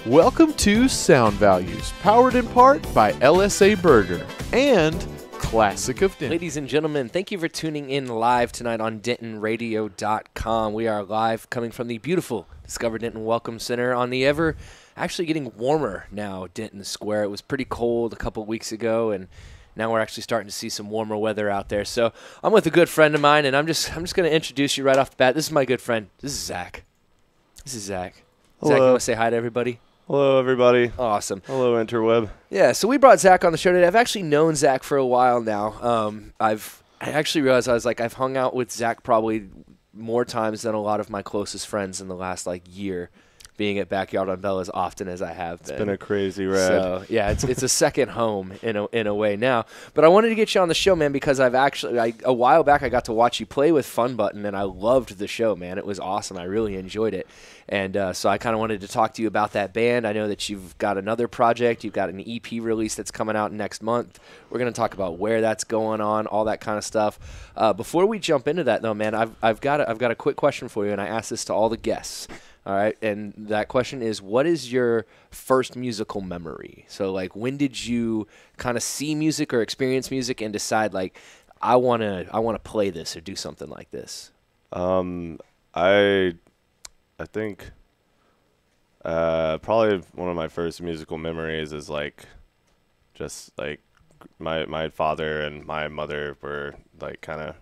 Welcome to Sound Values, powered in part by LSA Burger and Classic of Denton. Ladies and gentlemen, thank you for tuning in live tonight on DentonRadio.com. We are live coming from the beautiful Discover Denton Welcome Center on the actually getting warmer now, Denton Square. It was pretty cold a couple weeks ago, and now we're actually starting to see some warmer weather out there. So I'm with a good friend of mine, and I'm just going to introduce you right off the bat. This is my good friend. This is Zach. Hello. Zach, you want to say hi to everybody? Hello, everybody. Awesome. Hello, interweb. Yeah, so we brought Zach on the show today. I've actually known Zach for a while now. I actually realized I've hung out with Zach probably more times than a lot of my closest friends in the last year, being at Backyard on Bell as often as I have been. It's been a crazy ride. So yeah, it's a second home in a way now. But I wanted to get you on the show, man, because a while back I got to watch you play with Fun Button, and I loved the show, man. It was awesome. I really enjoyed it. And so I kind of wanted to talk to you about that band. I know that you've got another project. You've got an EP release that's coming out next month. We're going to talk about where that's going on, all that kind of stuff. Before we jump into that, though, man, I've got a quick question for you, and I ask this to all the guests. All right, and that question is, what is your first musical memory? So, when did you kind of see music or experience music and decide, I want to play this or do something like this? I think probably one of my first musical memories is my father and my mother were kind of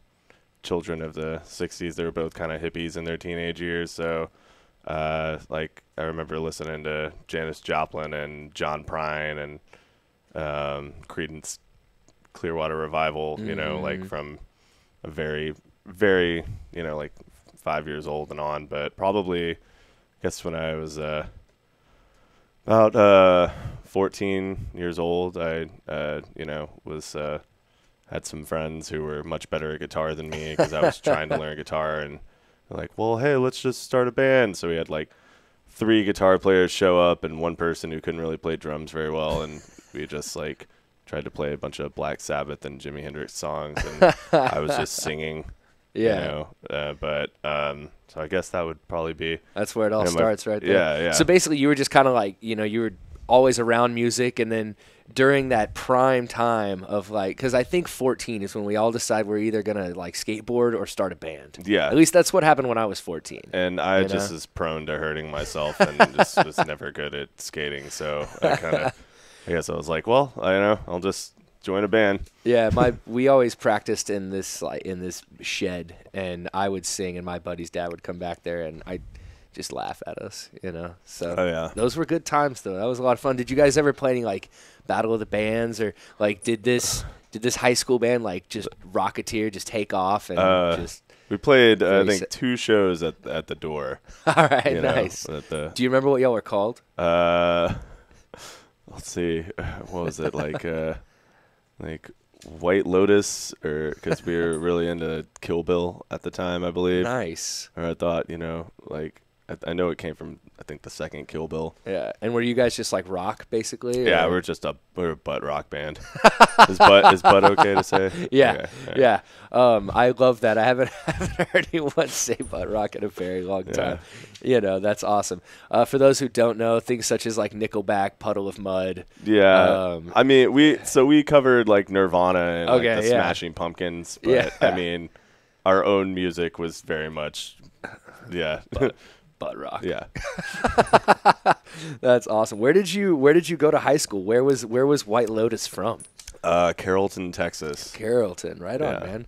children of the 60s. They were both kind of hippies in their teenage years, so I remember listening to Janis Joplin and John Prine and Creedence Clearwater Revival, from a very, very, 5 years old and on. But probably, I guess when I was about 14 years old, I had some friends who were much better at guitar than me because I was trying to learn guitar, and they're well, hey, let's just start a band. So we had 3 guitar players show up and one person who couldn't really play drums very well, and we just tried to play a bunch of Black Sabbath and Jimi Hendrix songs, and I was just singing. Yeah. So I guess that would probably be. That's where it all starts, right there. Yeah. So basically, you were just kind of you were always around music, and then during that prime time of because I think 14 is when we all decide we're either gonna skateboard or start a band. Yeah. At least that's what happened when I was 14. And I just was prone to hurting myself and just was never good at skating. So I guess I was well, I'll just join a band. Yeah, we always practiced in this shed, and I would sing, and my buddy's dad would come back there, and I'd just laugh at us, So those were good times, though. That was a lot of fun. Did you guys ever play any Battle of the Bands, or did this high school band just Rocketeer just take off and just? We played I think 2 shows at the door. All right, nice. Do you remember what y'all were called? Let's see, what was it White Lotus, or because we were really into Kill Bill at the time, I believe. Nice. Or I thought, I know it came from, I think, the second Kill Bill. Yeah. And were you guys just rock, basically? Yeah, we're a butt rock band. Is butt okay to say? Yeah. Okay. Yeah. I love that. I haven't heard anyone say butt rock in a very long time. That's awesome. For those who don't know, things such as Nickelback, Puddle of Mud. Yeah. We covered Nirvana and the Smashing Pumpkins, but our own music was very much butt rock. Yeah. That's awesome. Where did you go to high school? Where was White Lotus from? Carrollton, Texas. Carrollton, right on, man.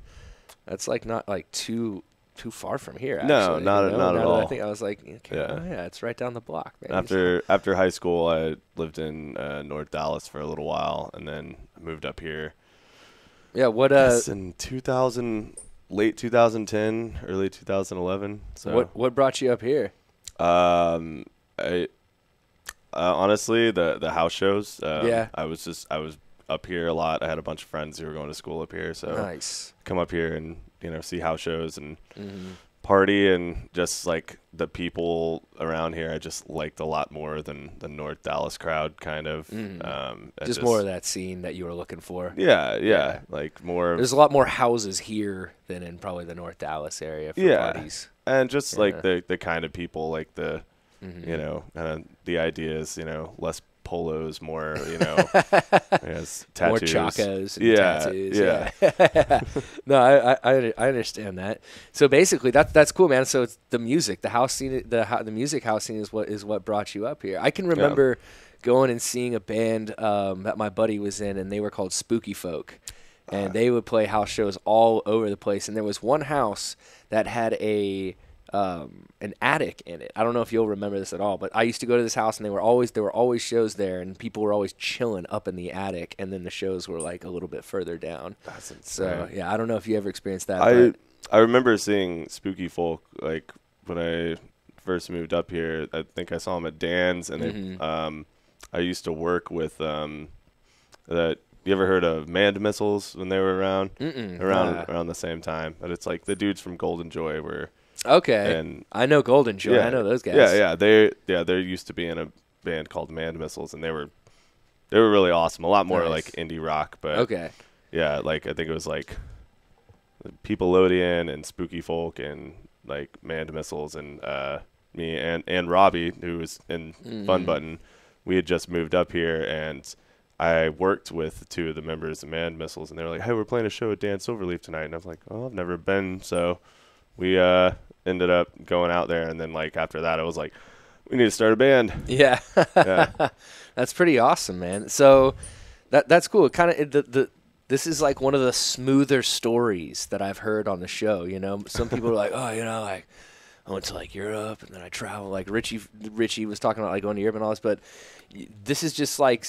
That's not too far from here. Actually, no, not at all. I think I was it's right down the block, man. After high school, I lived in North Dallas for a little while, and then moved up here. Yeah, in late 2010, early 2011. So what brought you up here? I honestly the house shows. I was up here a lot. I had a bunch of friends who were going to school up here, so nice. Come up here and see house shows and party, and just the people around here I just liked a lot more than the North Dallas crowd, kind of. Just more of that scene that you were looking for. Yeah. More. There's a lot more houses here than in probably the North Dallas area for parties. And just the kind of people, the you know, kind of the idea is, you know, less polos, more, you know, I guess, tattoos. More chacos and tattoos. Yeah. No, I understand that. So basically, that's cool, man. So it's the music, the house scene, the music house scene is what brought you up here. I can remember going and seeing a band that my buddy was in, and they were called Spooky Folk. And they would play house shows all over the place. And there was one house that had an attic in it. I don't know if you'll remember this at all, but I used to go to this house, and there were always shows there, and people were always chilling up in the attic, and then the shows were like a little bit further down. That's insane. So yeah, I don't know if you ever experienced that. I remember seeing Spooky Folk like when I first moved up here. I think I saw them at Dan's, and I used to work with that. You ever heard of Manned Missiles when they were around? Around the same time. But it's like the dudes from Golden Joy were. Okay. And I know Golden Joy. I know those guys. Yeah. They used to be in a band called Manned Missiles, and they were really awesome. A lot more like indie rock, but yeah, like I think it was like Peopleodian and Spooky Folk and like Manned Missiles and me and Robbie, who was in Fun Button. We had just moved up here, and I worked with two of the members of Manned Missiles, and they were like, "Hey, we're playing a show at Dan Silverleaf tonight." And I was like, "Oh, I've never been." So we ended up going out there, and then like after that, I was like, "We need to start a band." Yeah, that's pretty awesome, man. So that's cool. Kind of this is like one of the smoother stories that I've heard on the show. You know, some people are like, "Oh, you know, like I went to like Europe, and then I traveled." Like Richie was talking about like going to Europe and all this, but this is just like.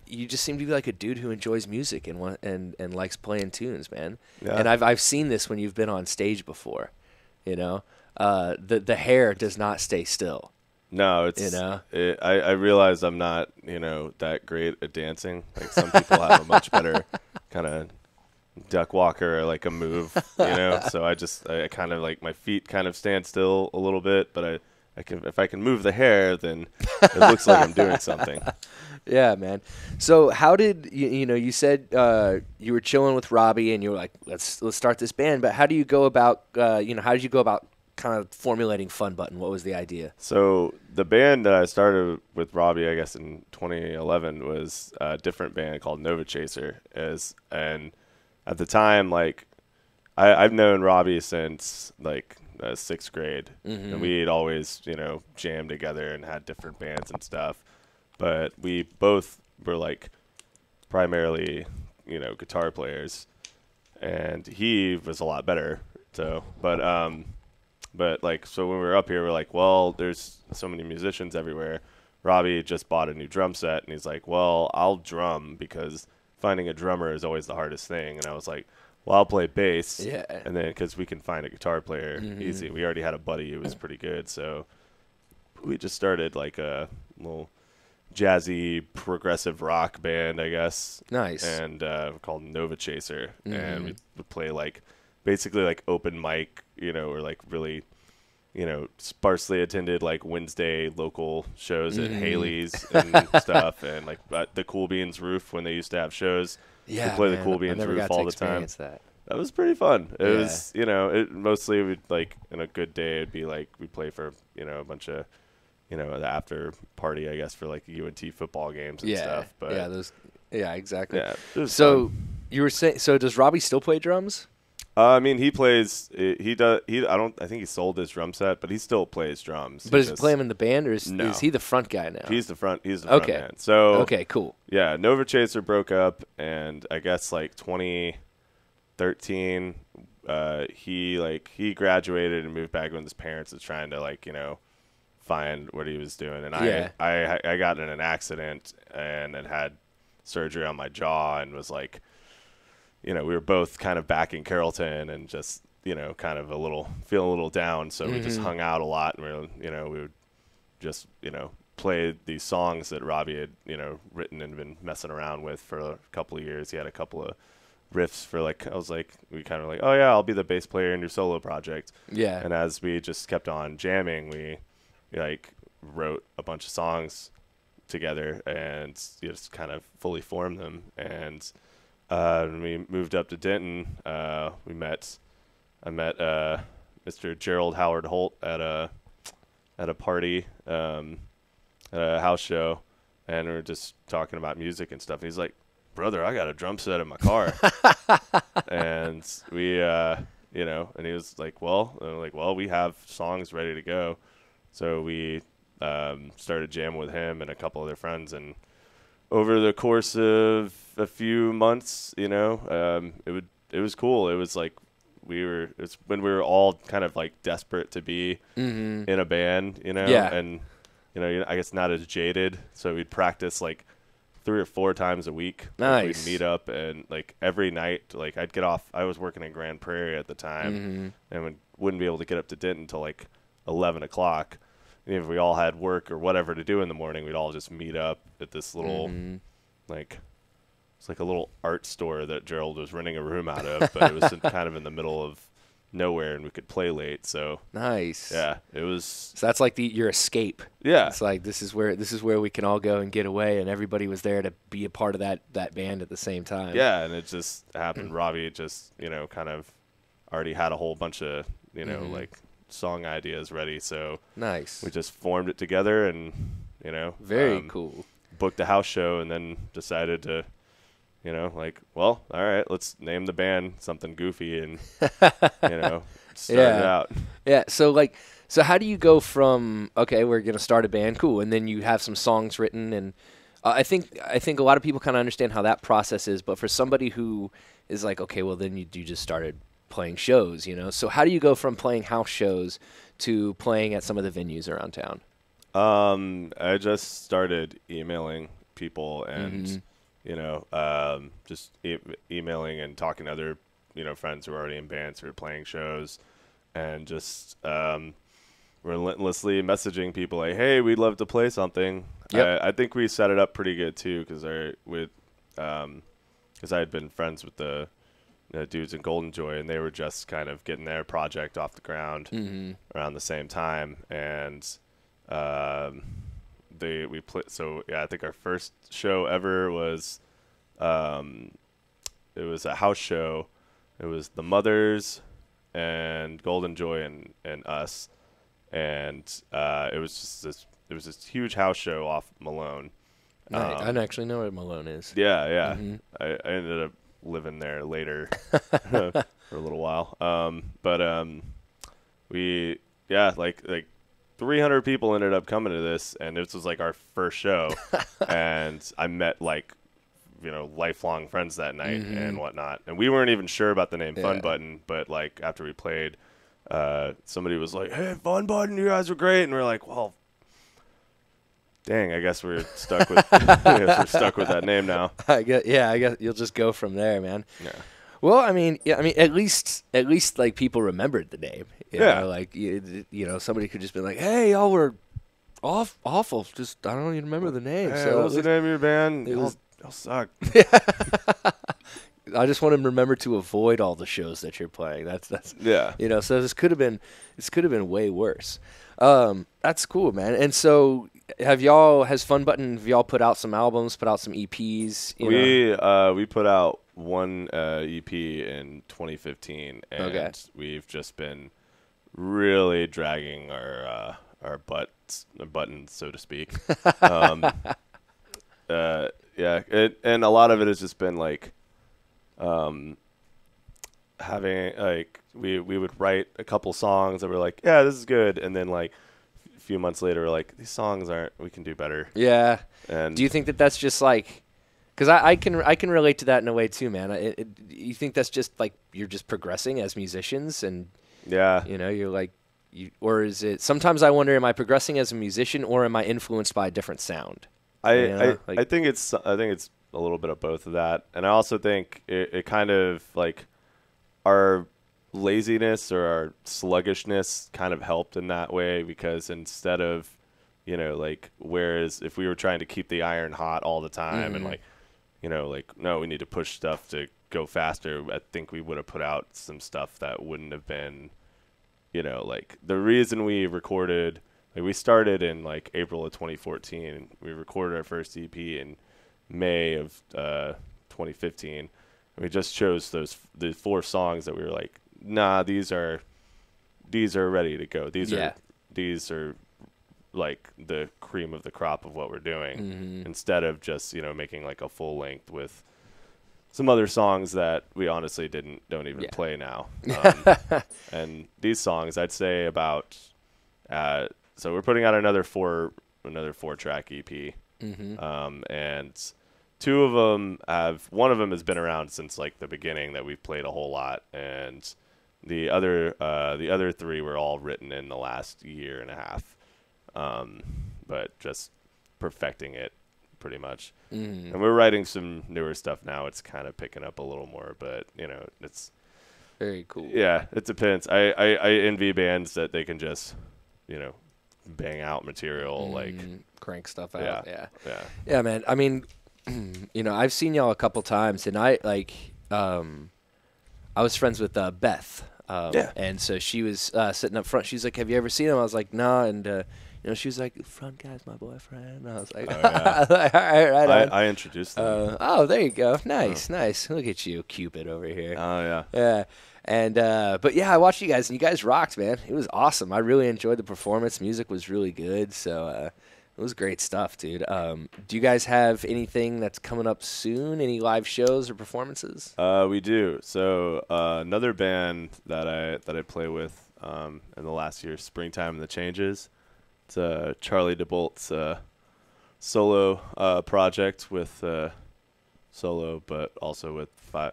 You just seem to be like a dude who enjoys music and likes playing tunes, man. Yeah. And I've seen this when you've been on stage before, you know. The hair does not stay still. No, it's you know. I realize I'm not that great at dancing. Like some people have a much better kind of duck walker or like a move, So I kind of like my feet kind of stand still a little bit, but if I can move the hair, then it looks like I'm doing something. Yeah, man. So how did you said you were chilling with Robbie and you were like, let's start this band, but how do you go about how did you go about kind of formulating Fun Button? What was the idea? So the band that I started with Robbie, I guess in 2011, was a different band called Nova Chaser. And at the time, like I've known Robbie since like sixth grade, and we'd always jammed together and had different bands and stuff. But we both were like primarily, guitar players, and he was a lot better. So, but like, so when we were up here, we're like, well, there's so many musicians everywhere. Robbie just bought a new drum set, and he's like, well, I'll drum because finding a drummer is always the hardest thing. And I was like, well, I'll play bass. Yeah. And then because we can find a guitar player easy. We already had a buddy who was pretty good, so we just started like a little jazzy progressive rock band, I guess. Nice. And called Nova Chaser, and we would play like basically like open mic, or like really, sparsely attended like Wednesday local shows at Haley's and stuff, and like the Cool Beans roof when they used to have shows. Yeah, we play the Cool Beans roof all the time. That was pretty fun. It was, it mostly we'd like in a good day it'd be like we play for a bunch of the after party, I guess, for like UNT football games and stuff. But exactly. Yeah, so fun. You were saying, so does Robbie still play drums? I mean, he plays. He does. I think he sold his drum set, but he still plays drums. But is he playing in the band, or is he the front guy now? He's the front. He's the front man. So okay, cool. Yeah, Nova Chaser broke up, and I guess like 2013, he graduated and moved back with his parents. Was trying to find what he was doing, and I got in an accident and then had surgery on my jaw and was like, we were both kind of back in Carrollton and just kind of feeling a little down, so we just hung out a lot, and we would just play these songs that Robbie had written and been messing around with for a couple of years. He had a couple of riffs for we kind of like, oh yeah, I'll be the bass player in your solo project. Yeah. And as we just kept on jamming, we wrote a bunch of songs together and just kind of fully formed them. And when we moved up to Denton, I met Mr. Gerald Howard Holt at at a party, at a house show, and we were just talking about music and stuff. And he's like, "Brother, I got a drum set in my car," and we, you know, and he was like, "Well," and I'm like, "Well, we have songs ready to go," so we started jamming with him and a couple other friends, and over the course of a few months, you know, it was cool. It was like it's when we were all kind of like desperate to be in a band, you know, and you know, I guess not as jaded, so we'd practice like 3 or 4 times a week. Nice. Like, we'd meet up, and like every night, like I'd get off. I was working in Grand Prairie at the time, and wouldn't be able to get up to Denton until like 11 o'clock. And if we all had work or whatever to do in the morning, we'd all just meet up at this little, like, it's like a little art store that Gerald was renting a room out of, but it was kind of in the middle of nowhere, and we could play late. So nice. Yeah, it was. So that's like your escape. Yeah, it's like this is where we can all go and get away, and everybody was there to be a part of that band at the same time. Yeah, and it just happened. Robbie just, you know, kind of already had a whole bunch of, you know, like song ideas ready. So nice. We just formed it together, and you know, very cool. Booked a house show, and then decided to, you know, like, well, all right, let's name the band something goofy, and you know, start it out. Yeah. So how do you go from, okay, we're gonna start a band, cool, and then you have some songs written, and I think a lot of people kind of understand how that process is, but for somebody who is like, okay, well, then you just started playing shows, you know. So how do you go from playing house shows to playing at some of the venues around town? I just started emailing people, and you know, just emailing and talking to other, you know, friends who are already in bands who are playing shows, and just relentlessly messaging people like, hey, we'd love to play something. Yep. I think we set it up pretty good too, because I had been friends with the dudes in Golden Joy, and they were just kind of getting their project off the ground around the same time, and we played. So yeah, I think our first show ever was it was a house show. It was the Mothers and Golden Joy and us, and it was just this huge house show off Malone. I don't actually know where Malone is. Yeah. I ended up living there later for a little while. We like 300 people ended up coming to this, and this was like our first show, and I met like, you know, lifelong friends that night and whatnot, and we weren't even sure about the name Fun Button, but like after we played, somebody was like, hey, Fun Button, you guys were great, and we're like, well, dang, I guess we're stuck with that name now. I guess you'll just go from there, man. Yeah. Well, I mean, at least like people remembered the name. You know, like you know, somebody could just be like, "Hey, y'all were awful. Just I don't even remember the name." Hey, so what was the name of your band? Y'all suck. I just want to remember to avoid all the shows that you're playing. That's yeah. You know, so this could have been way worse. That's cool, man. And so have y'all put out some albums, put out some EPs? We put out one EP in 2015, and we've just been really dragging our buttons, so to speak. Yeah, and a lot of it has just been like having like we would write a couple songs that were like, yeah, this is good, and then like a few months later we're like, these songs we can do better. Yeah. And do you think that that's just like, because I can relate to that in a way too, man. You think that's just like you're just progressing as musicians, and yeah, you know, you're like, or is it? Sometimes I wonder, am I progressing as a musician, or am I influenced by a different sound? I think it's a little bit of both of that, and I also think it kind of like our laziness or our sluggishness kind of helped in that way, because instead of, you know, like, whereas if we were trying to keep the iron hot all the time and like, you know, like, no, we need to push stuff to go faster, I think we would have put out some stuff that wouldn't have been, you know, like the reason we recorded, like we started in like April of 2014, we recorded our first EP in May of 2015, and we just chose the 4 songs that we were like, nah, these are ready to go. These are like the cream of the crop of what we're doing, instead of just making like a full length with some other songs that we honestly don't even play now. And these songs, I'd say about so we're putting out another 4-track EP, and one of them has been around since like the beginning, that we've played a whole lot, and the other 3 were all written in the last year and a half, but just perfecting it pretty much. And we're writing some newer stuff now. It's kind of picking up a little more, but it's very cool. Yeah, it depends. I envy bands that they can just bang out material, like crank stuff out. Yeah, man. I mean, I've seen y'all a couple times, and I was friends with Beth. And so she was sitting up front. She's like, "Have you ever seen him?" I was like, "Nah." And she was like, "Front guy's my boyfriend." And I was like, "Oh, yeah." All right. I introduced them. There you go. Nice. Look at you, Cupid over here. Oh yeah. Yeah. And but yeah, I watched you guys, and you guys rocked, man. It was awesome. I really enjoyed the performance. Music was really good. So it was great stuff, dude. Do you guys have anything that's coming up soon? Any live shows or performances? We do. So another band that I play with in the last year, Springtime and the Changes. It's Charlie DeBolt's solo project with solo, but also with five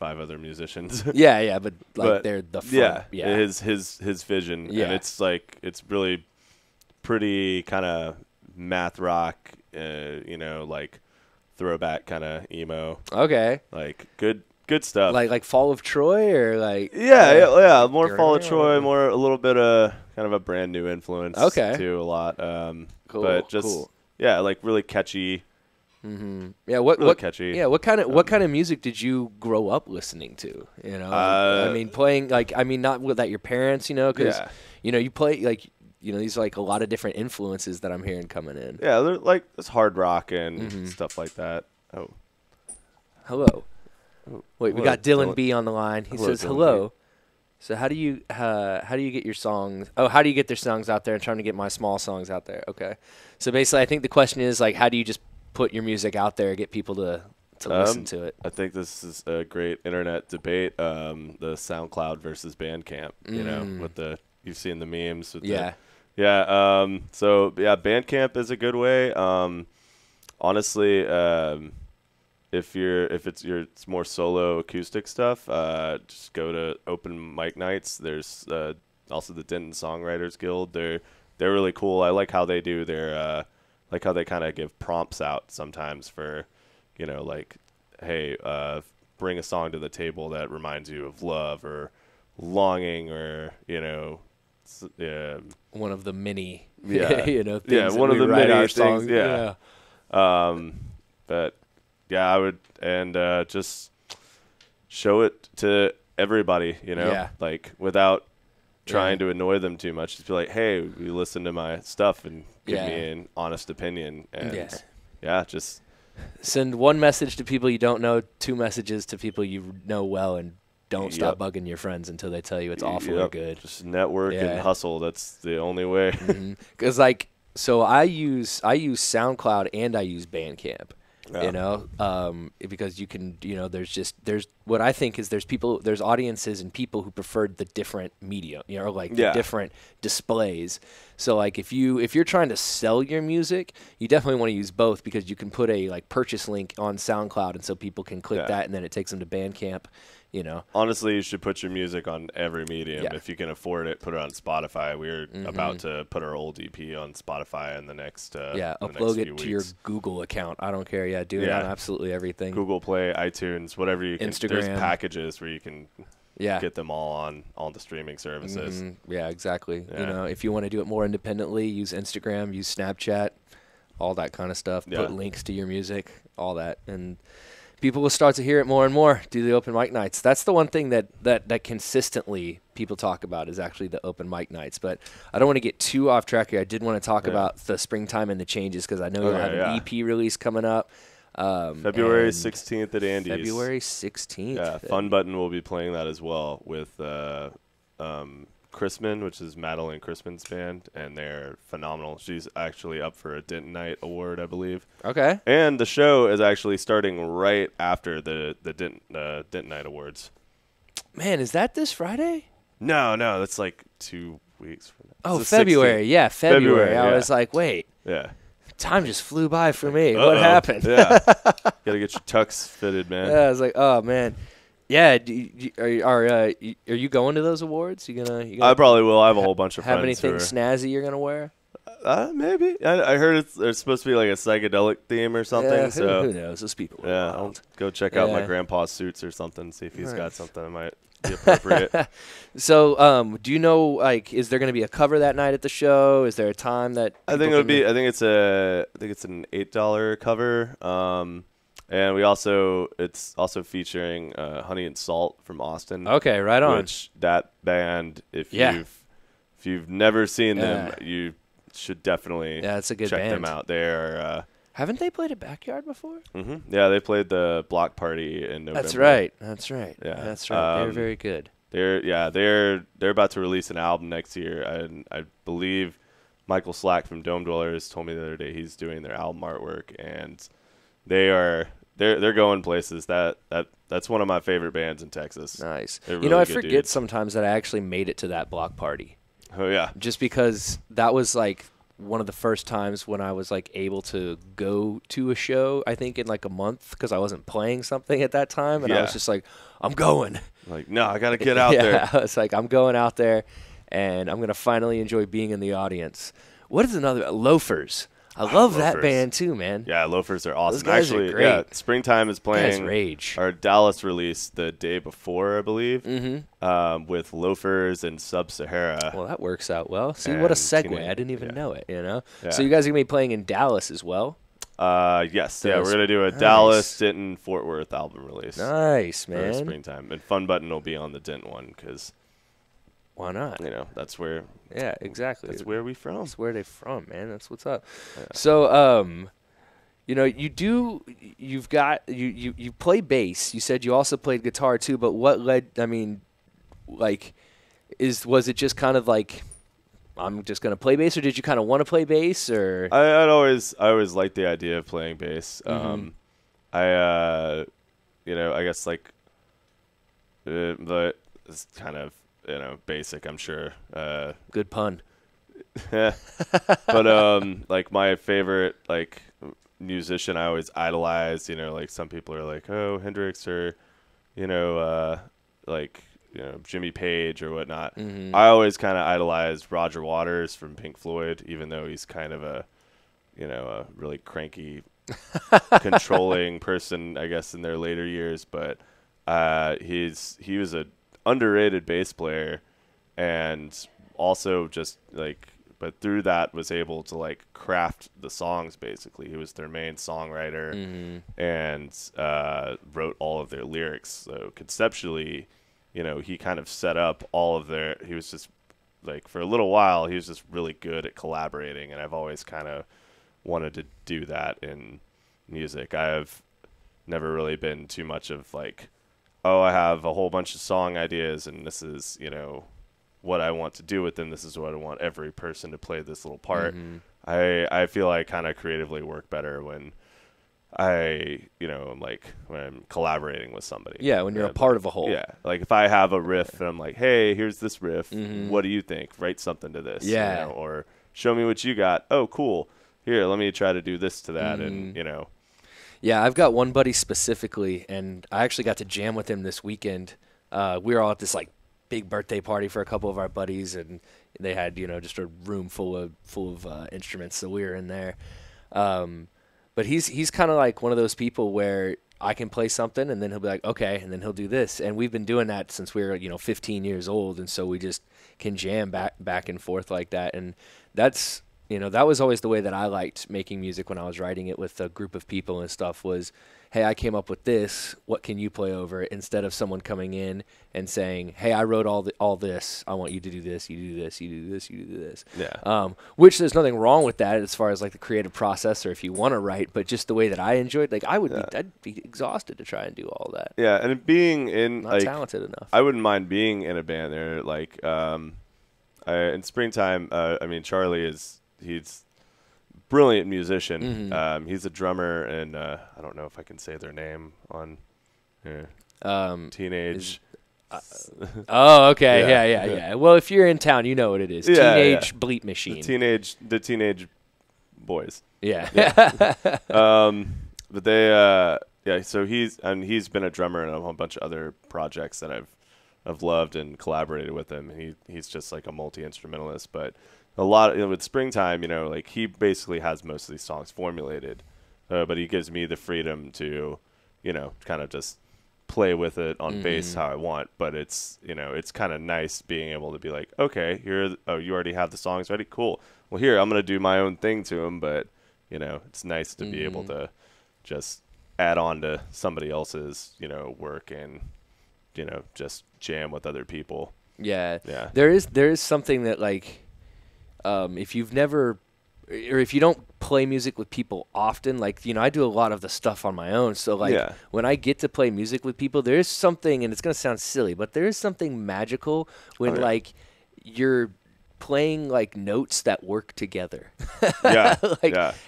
other musicians. yeah, but they're the front. Yeah. His vision, and it's really pretty kind of math rock, like throwback kind of emo. Okay. Like good stuff. Like Fall of Troy, or like more Fall of Troy, more a little bit of kind of a brand new influence. Okay. Too a lot. Cool. But just like really catchy. Mm-hmm. Yeah. What catchy? Yeah. What kind of music did you grow up listening to? I mean, playing not that your parents, because you play these are like a lot of different influences that I'm hearing coming in. Yeah, they're like it's hard rock and stuff like that. Oh, hello. Oh, wait, we got Dylan B on the line. He says hello. B. So how do you get your songs? Oh, how do you get their songs out there? I'm trying to get my small songs out there. Okay. So basically, I think the question is like, how do you just put your music out there, get people to listen to it? I think this is a great internet debate. The SoundCloud versus Bandcamp. With you've seen the memes. With Bandcamp is a good way. Honestly, if it's more solo acoustic stuff, just go to open mic nights. There's also the Denton Songwriters Guild. They're really cool. I like how they do their like how they kind of give prompts out sometimes for, like, hey, bring a song to the table that reminds you of love or longing or one of the many things one of the many our things songs. But I would just show it to everybody, like without trying to annoy them too much. Just be like, hey, you listen to my stuff and give me an honest opinion, and just send one message to people you don't know, 2 messages to people you know well, and don't stop bugging your friends until they tell you it's awful or good. Just network and hustle. That's the only way. Because so I use SoundCloud and I use Bandcamp. Because you can, there's what I think is there's audiences and people who prefer the different media, the different displays. So like if you're trying to sell your music, you definitely want to use both, because you can put a purchase link on SoundCloud, and so people can click that, and then it takes them to Bandcamp. Honestly, you should put your music on every medium. If you can afford it, put it on Spotify. We're about to put our old EP on Spotify in the next upload it to your Google account. I don't care. Do it on absolutely everything. Google Play, iTunes, whatever you can. Instagram. There's packages where you can get them all on all the streaming services. Yeah, exactly. If you want to do it more independently, use Instagram, use Snapchat, all that kind of stuff. Put links to your music, all that, and people will start to hear it more and more. Do the open mic nights. That's the one thing that consistently people talk about, is actually the open mic nights. But I don't want to get too off track here. I did want to talk about the Springtime and the Changes, because I know you'll have an EP release coming up. February 16th at Andy's. February 16th. Yeah, Fun Button will be playing that as well with Chrisman, which is Madeline Chrisman's band, and they're phenomenal. She's actually up for a Denton Night Award, I believe. Okay. And the show is actually starting right after the Denton Night Awards. Man, is that this Friday? No, that's like 2 weeks from now. Oh, February. 16th. Yeah, February. I was like, wait. Yeah. Time just flew by for me. What happened? Yeah. Gotta get your tux fitted, man. Yeah, I was like, oh, man. Yeah, are you going to those awards? You gonna I probably will. I have a whole bunch of friends. Have anything snazzy you're gonna wear? Maybe. I heard there's supposed to be like a psychedelic theme or something. Yeah, so who knows? Those people. I'll go check out my grandpa's suits or something. See if he's got something that might be appropriate. So, do you know, like, is there going to be a cover that night at the show? Is there a time that I think it would be? I think it's an $8 cover. And it's also featuring Honey and Salt from Austin. Okay, right on. Which that band, if you've never seen them, you should definitely it's a good check band. them out. They are. Haven't they played at Backyard before? Mm-hmm. Yeah, they played the block party in November. That's right. Yeah, that's right. They're very good. They're about to release an album next year, and I believe Michael Slack from Dome Dwellers told me the other day he's doing their album artwork, and they're going places. That's one of my favorite bands in Texas. Nice. Really I forget sometimes that I actually made it to that block party. Oh yeah. Just because that was like one of the first times when I was like able to go to a show, I think in like a month, because I wasn't playing something at that time, and I was just like, I'm going. Like, no, I got to get out there. I was like, I'm going out there, and I'm going to finally enjoy being in the audience. What is another? Loafers. I love that band too, man. Yeah, Loafers are awesome. Those guys Actually, are great. yeah, Springtime is playing Rage. our Dallas release the day before, I believe, with Loafers and Sub-Sahara. Well, that works out well. See, what a segue. I didn't even know it, Yeah. So you guys are going to be playing in Dallas as well? Yes. Yeah, we're going to do a Dallas, Denton, Fort Worth album release. Nice, man. For Springtime. And Fun Button will be on the Denton one because... Why not? That's where. Yeah, exactly. That's where we from. That's where they from, man. That's what's up. Yeah. So, you play bass. You said you also played guitar too. But what led? I mean, was it just kind of like, I'm just gonna play bass, or did you kind of want to play bass, or? I always liked the idea of playing bass. I guess it's kind of. Basic, I'm sure. Good pun. But my favorite musician I always idolized, some people are like, oh, Hendrix or Jimmy Page or whatnot. I always kind of idolized Roger Waters from Pink Floyd, even though he's kind of a really cranky, controlling person, I guess, in their later years. But he was a underrated bass player, and also just but through that was able to craft the songs. Basically, he was their main songwriter and wrote all of their lyrics. So conceptually, he kind of set up all of their. He was just for a little while, he was just really good at collaborating, and I've always kind of wanted to do that in music. I have never really been too much of I have a whole bunch of song ideas, and this is, what I want to do with them. This is what I want every person to play this little part. I feel I kind of creatively work better when I'm when I'm collaborating with somebody. Yeah, when you're a part of a whole. Yeah, if I have a riff and I'm like, hey, here's this riff. What do you think? Write something to this. Yeah. Or show me what you got. Oh, cool. Here, let me try to do this to that, and Yeah, I've got one buddy specifically, and I actually got to jam with him this weekend. We were all at this big birthday party for a couple of our buddies, and they had just a room full of instruments, so we were in there. But he's kind of like one of those people where I can play something, and then he'll be like, okay, and then he'll do this, and we've been doing that since we were 15 years old, and so we just can jam back and forth like that, and that's. That was always the way that I liked making music when I was writing it with a group of people and stuff was, hey, I came up with this. What can you play over it? Instead of someone coming in and saying, hey, I wrote all this. I want you to do this. You do this. You do this. You do this. Yeah. Which there's nothing wrong with that as far as the creative process or if you want to write, but just the way that I enjoyed, I'd be exhausted to try and do all that. Yeah, and being in not talented enough. I wouldn't mind being in a band there, in springtime, I mean, Charlie he's brilliant musician. Mm-hmm. He's a drummer, and I don't know if I can say their name on here. Teenage. Oh, okay. Yeah, Yeah. Well, if you're in town, you know what it is. Yeah, Teenage Bleep Machine. The teenage boys. Yeah. But they, so he's been a drummer in a whole bunch of other projects that I've loved and collaborated with him. He's just like a multi-instrumentalist, but a lot with springtime, like he basically has most of these songs formulated, but he gives me the freedom to, kind of just play with it on bass how I want. But it's kind of nice being able to be like, okay, you already have the songs ready, cool. Well, here I'm gonna do my own thing to them, but it's nice to be able to just add on to somebody else's work and just jam with other people. Yeah. Yeah. There is something that like if you've never or if you don't play music with people often, like, I do a lot of the stuff on my own. So like when I get to play music with people, there's something, and it's going to sound silly, but there is something magical when like you're playing like notes that work together.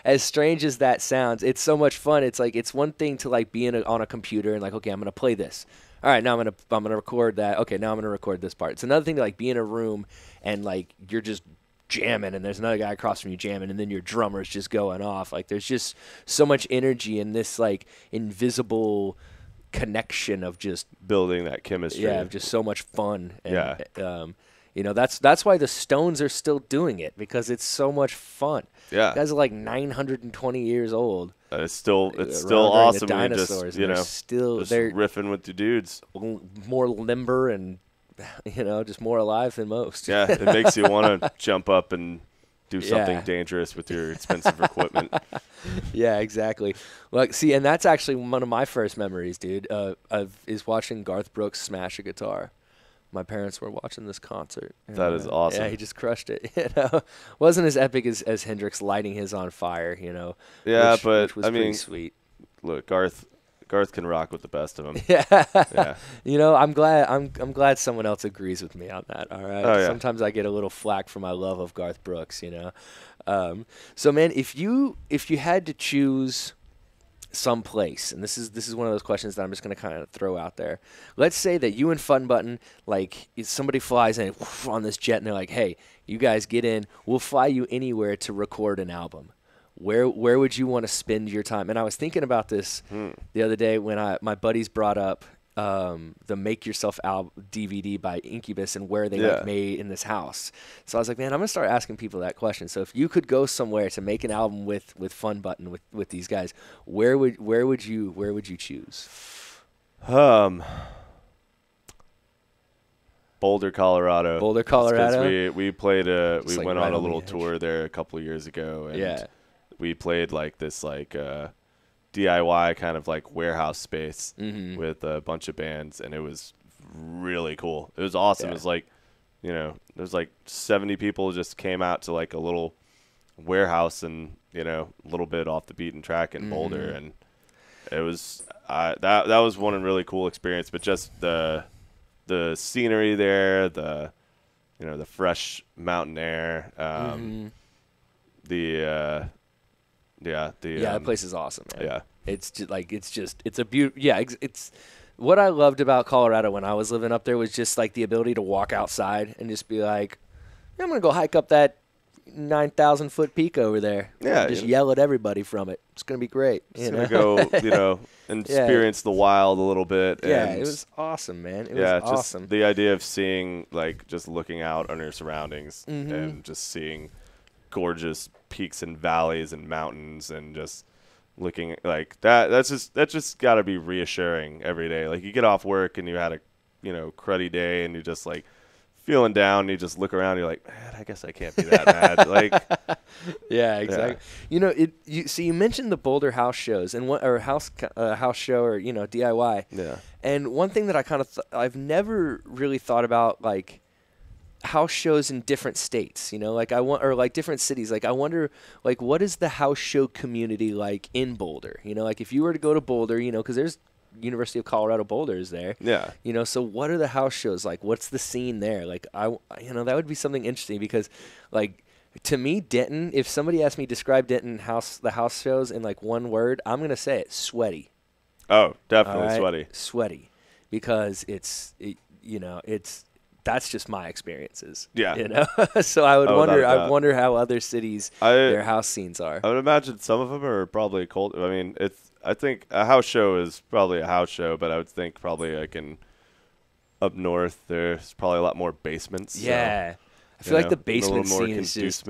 As strange as that sounds, it's so much fun. It's like, it's one thing to like be on a computer and like, okay, I'm going to play this. All right, now I'm gonna record that. Okay, now I'm gonna record this part. It's another thing to like be in a room and like you're just jamming and there's another guy across from you jamming and then your drummer's just going off. Like there's just so much energy in this like invisible connection of just building that chemistry. Yeah, of just so much fun. And, that's why the Stones are still doing it, because it's so much fun. Yeah, you guys are like 920 years old. It's still awesome. The dinosaurs, they're they're riffing with your dudes, more limber and just more alive than most. Yeah, it makes you want to jump up and do something dangerous with your expensive equipment. Yeah, exactly. Well, see, and that's actually one of my first memories, dude. Is watching Garth Brooks smash a guitar. My parents were watching this concert. And, that is awesome. Yeah, he just crushed it. Wasn't as epic as Hendrix lighting his on fire. Yeah, which was I mean, pretty sweet. Look, Garth can rock with the best of them. Yeah. I'm glad someone else agrees with me on that. All right. Oh, yeah. Sometimes I get a little flack for my love of Garth Brooks. So man, if you had to choose some place, and this is one of those questions that I'm just going to kind of throw out there. Let's say that you and Fun Button, like, somebody flies in on this jet and they're like, hey, you guys get in, we'll fly you anywhere to record an album. Where would you want to spend your time? And I was thinking about this the other day when my buddies brought up the Make Yourself DVD by Incubus and where they like made in this house. So I was like, man, I'm gonna start asking people that question. So if you could go somewhere to make an album with Fun Button with these guys, where would you choose? Boulder, Colorado. Boulder, Colorado. We played we like went right on a on little the edge. tour there a couple of years ago, and Yeah. we played like this DIY kind of like warehouse space with a bunch of bands, and it was really cool. It was awesome. Yeah. It was like, there's like 70 people just came out to like a little warehouse and, a little bit off the beaten track in Boulder, and it was that was one really cool experience. But just the scenery there, the fresh mountain air, the that place is awesome, man. Yeah. It's a beautiful. Yeah, it's what I loved about Colorado when I was living up there was just like the ability to walk outside and just be like, I'm gonna go hike up that 9,000-foot peak over there. Yeah, just yell at everybody from it. It's gonna be great. Just gonna go, and experience the wild a little bit. Yeah, and it was awesome, man. It was awesome. Just the idea of seeing, like, just looking out on your surroundings and just seeing gorgeous peaks and valleys and mountains and just looking like that. That's just got to be reassuring every day. Like, you get off work and you had a cruddy day and you're just like feeling down and you just look around and you're like, man, I guess I can't be that mad. Like, yeah, exactly. Yeah. You mentioned the Boulder house shows and house show or DIY. Yeah. And one thing that I kind of I've never really thought about, like, house shows in different states, or like different cities. Like, I wonder, like, what is the house show community like in Boulder? Like, if you were to go to Boulder, because there's University of Colorado Boulder is there. Yeah. So what are the house shows like? What's the scene there? Like, that would be something interesting because, like, to me, Denton, if somebody asked me to describe Denton the house shows in like one word, I'm going to say it: sweaty. Oh, definitely All right? sweaty. Sweaty. Because that's just my experiences. Yeah. So I would I wonder how other cities their house scenes are. I would imagine some of them are probably cold. I mean, I think a house show is probably a house show, but I would think probably like up north there's probably a lot more basements. Yeah. I feel like the basement a little more scene is just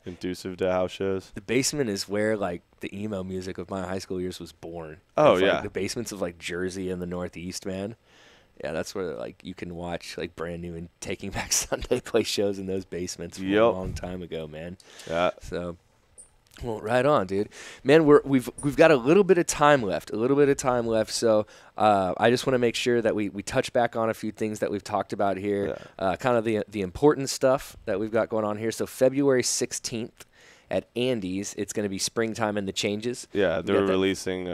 conducive to house shows. The basement is where like the emo music of my high school years was born. Oh, It's, yeah. like, the basements of like Jersey and the Northeast, man. Yeah, that's where like you can watch like Brand New and Taking Back Sunday play shows in those basements from a long time ago, man. Yeah. So, well, right on, dude. Man, we've got a little bit of time left. So I just want to make sure that we touch back on a few things that we've talked about here. Yeah. Kind of the important stuff that we've got going on here. So February 16th. At Andy's, it's going to be Springtime and the Changes. Yeah, they're releasing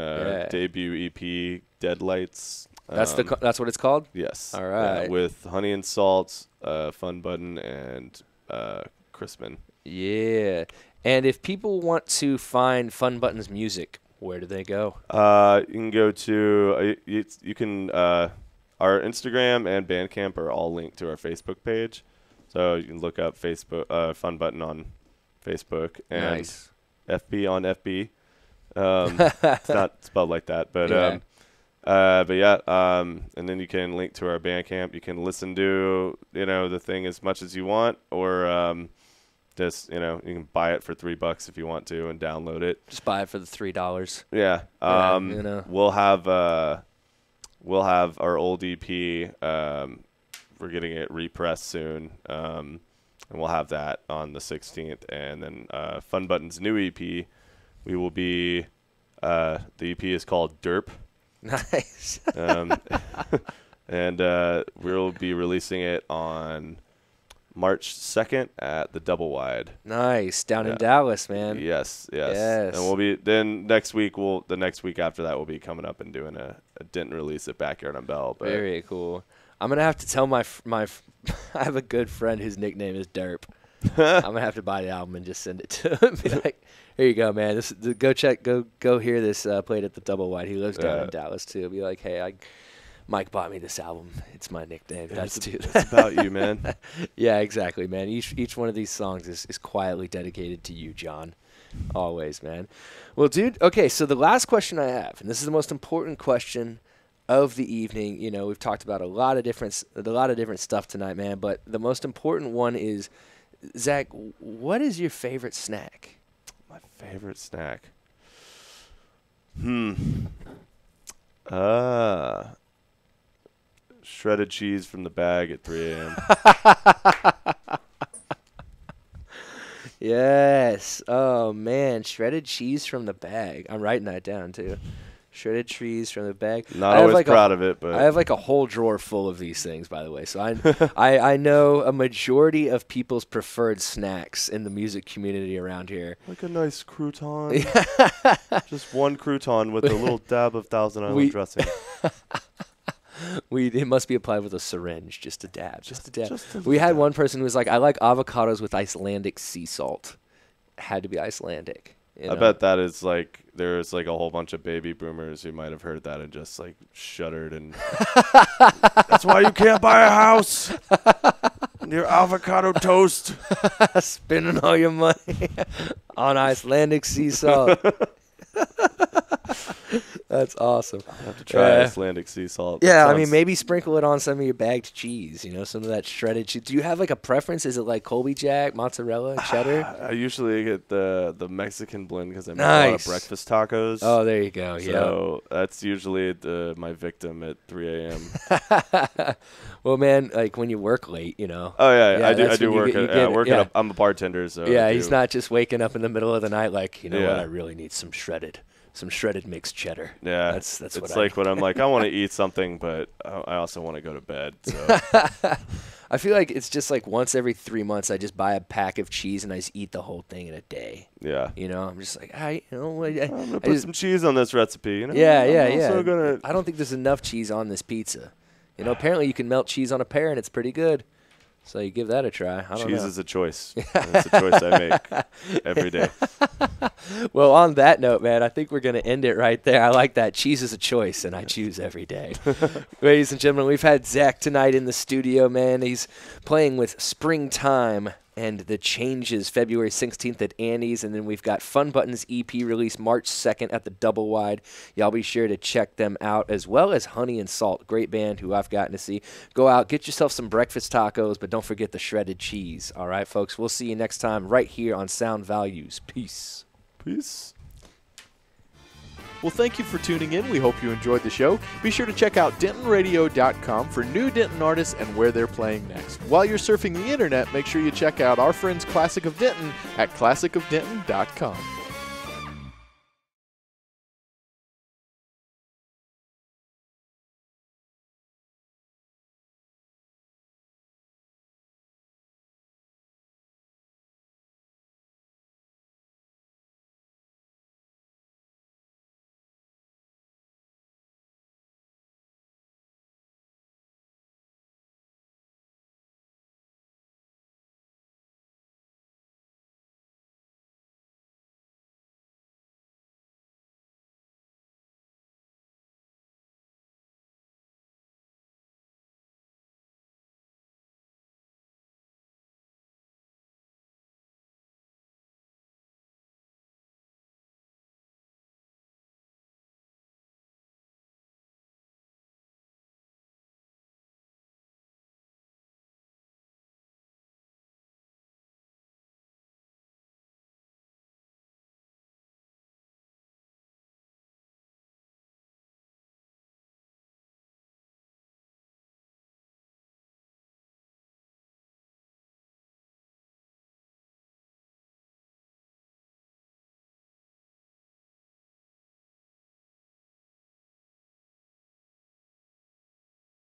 debut EP, Deadlights. That's what it's called? Yes. All right. With Honey and Salt, Fun Button, and Crispin. Yeah. And if people want to find Fun Button's music, where do they go? You can go to our Instagram and Bandcamp are all linked to our Facebook page. So you can look up Fun Button on Facebook and FB on FB. It's not spelled like that, but and then you can link to our Bandcamp. You can listen to the thing as much as you want, or just you can buy it for $3 if you want to and download it. Just buy it for the $3. Yeah. We'll have our old EP. We're getting it repressed soon. And we'll have that on the 16th. And then Fun Button's new EP, we will be the EP is called Derp. Nice. And we'll be releasing it on March 2nd at the Double Wide. Nice. Down in Dallas, man. Yes. And we'll be next week after that we'll be coming up and doing a Denton release at Backyard on Bell. But very cool. I'm going to have to tell my I have a good friend whose nickname is Derp. I'm going to have to buy the album and just send it to him. Be like, here you go, man. Go hear this played at the Double Wide. He lives down in Dallas, too. Be like, hey, Mike bought me this album. It's my nickname. It's about you, man. Yeah, exactly, man. Each one of these songs is quietly dedicated to you, John. Always, man. Well, dude, okay, so the last question I have, and this is the most important question of the evening. We've talked about a lot of different stuff tonight, man, but the most important one is, Zach, what is your favorite snack? My favorite snack? Shredded cheese from the bag at 3 a.m. Yes. Oh, man. Shredded cheese from the bag. I'm writing that down, too. Shredded cheese from the bag. Not always proud of it, but I have like a whole drawer full of these things, by the way. So I know a majority of people's preferred snacks in the music community around here. Like a nice crouton. Just one crouton with a little dab of Thousand Island dressing. It must be applied with a syringe, just a dab. We had one person who was like, I like avocados with Icelandic sea salt. Had to be Icelandic. I bet that is like there's like a whole bunch of baby boomers who might have heard that and just like shuddered and that's why you can't buy a house. Your avocado toast. Spending all your money on Icelandic sea salt. That's awesome. I have to try Icelandic sea salt. Yeah, I mean, maybe sprinkle it on some of your bagged cheese, some of that shredded cheese. Do you have like a preference? Is it like Colby Jack, mozzarella, cheddar? I usually get the Mexican blend because I make a lot of breakfast tacos. Oh, there you go. So that's usually my victim at 3 a.m. Well, man, like when you work late, Oh, yeah, I do work. I'm a bartender, so yeah, he's not just waking up in the middle of the night like, what, I really need some shredded some shredded mixed cheddar. Yeah, that's it's what like when I'm like, I want to eat something, but I also want to go to bed. So. I feel like it's just like once every 3 months, I just buy a pack of cheese and I just eat the whole thing in a day. Yeah. You know, I'm just like, I'm gonna put some cheese on this recipe. You know? Yeah. I don't think there's enough cheese on this pizza. You know, apparently you can melt cheese on a pear and it's pretty good. So you give that a try. I don't know. Cheese is a choice. It's a choice I make every day. Well, on that note, man, I think we're going to end it right there. I like that. Cheese is a choice, and I choose every day. Ladies and gentlemen, we've had Zach tonight in the studio, man. He's playing with Springtime and the Changes February 16th at Annie's, and then we've got Fun Buttons EP released March 2nd at the Double Wide. Y'all be sure to check them out, as well as Honey and Salt, great band who I've gotten to see. Go out, get yourself some breakfast tacos, but don't forget the shredded cheese. All right, folks, we'll see you next time right here on Sound Values. Peace. Peace. Well, thank you for tuning in. We hope you enjoyed the show. Be sure to check out DentonRadio.com for new Denton artists and where they're playing next. While you're surfing the internet, make sure you check out our friends Classic of Denton at ClassicofDenton.com.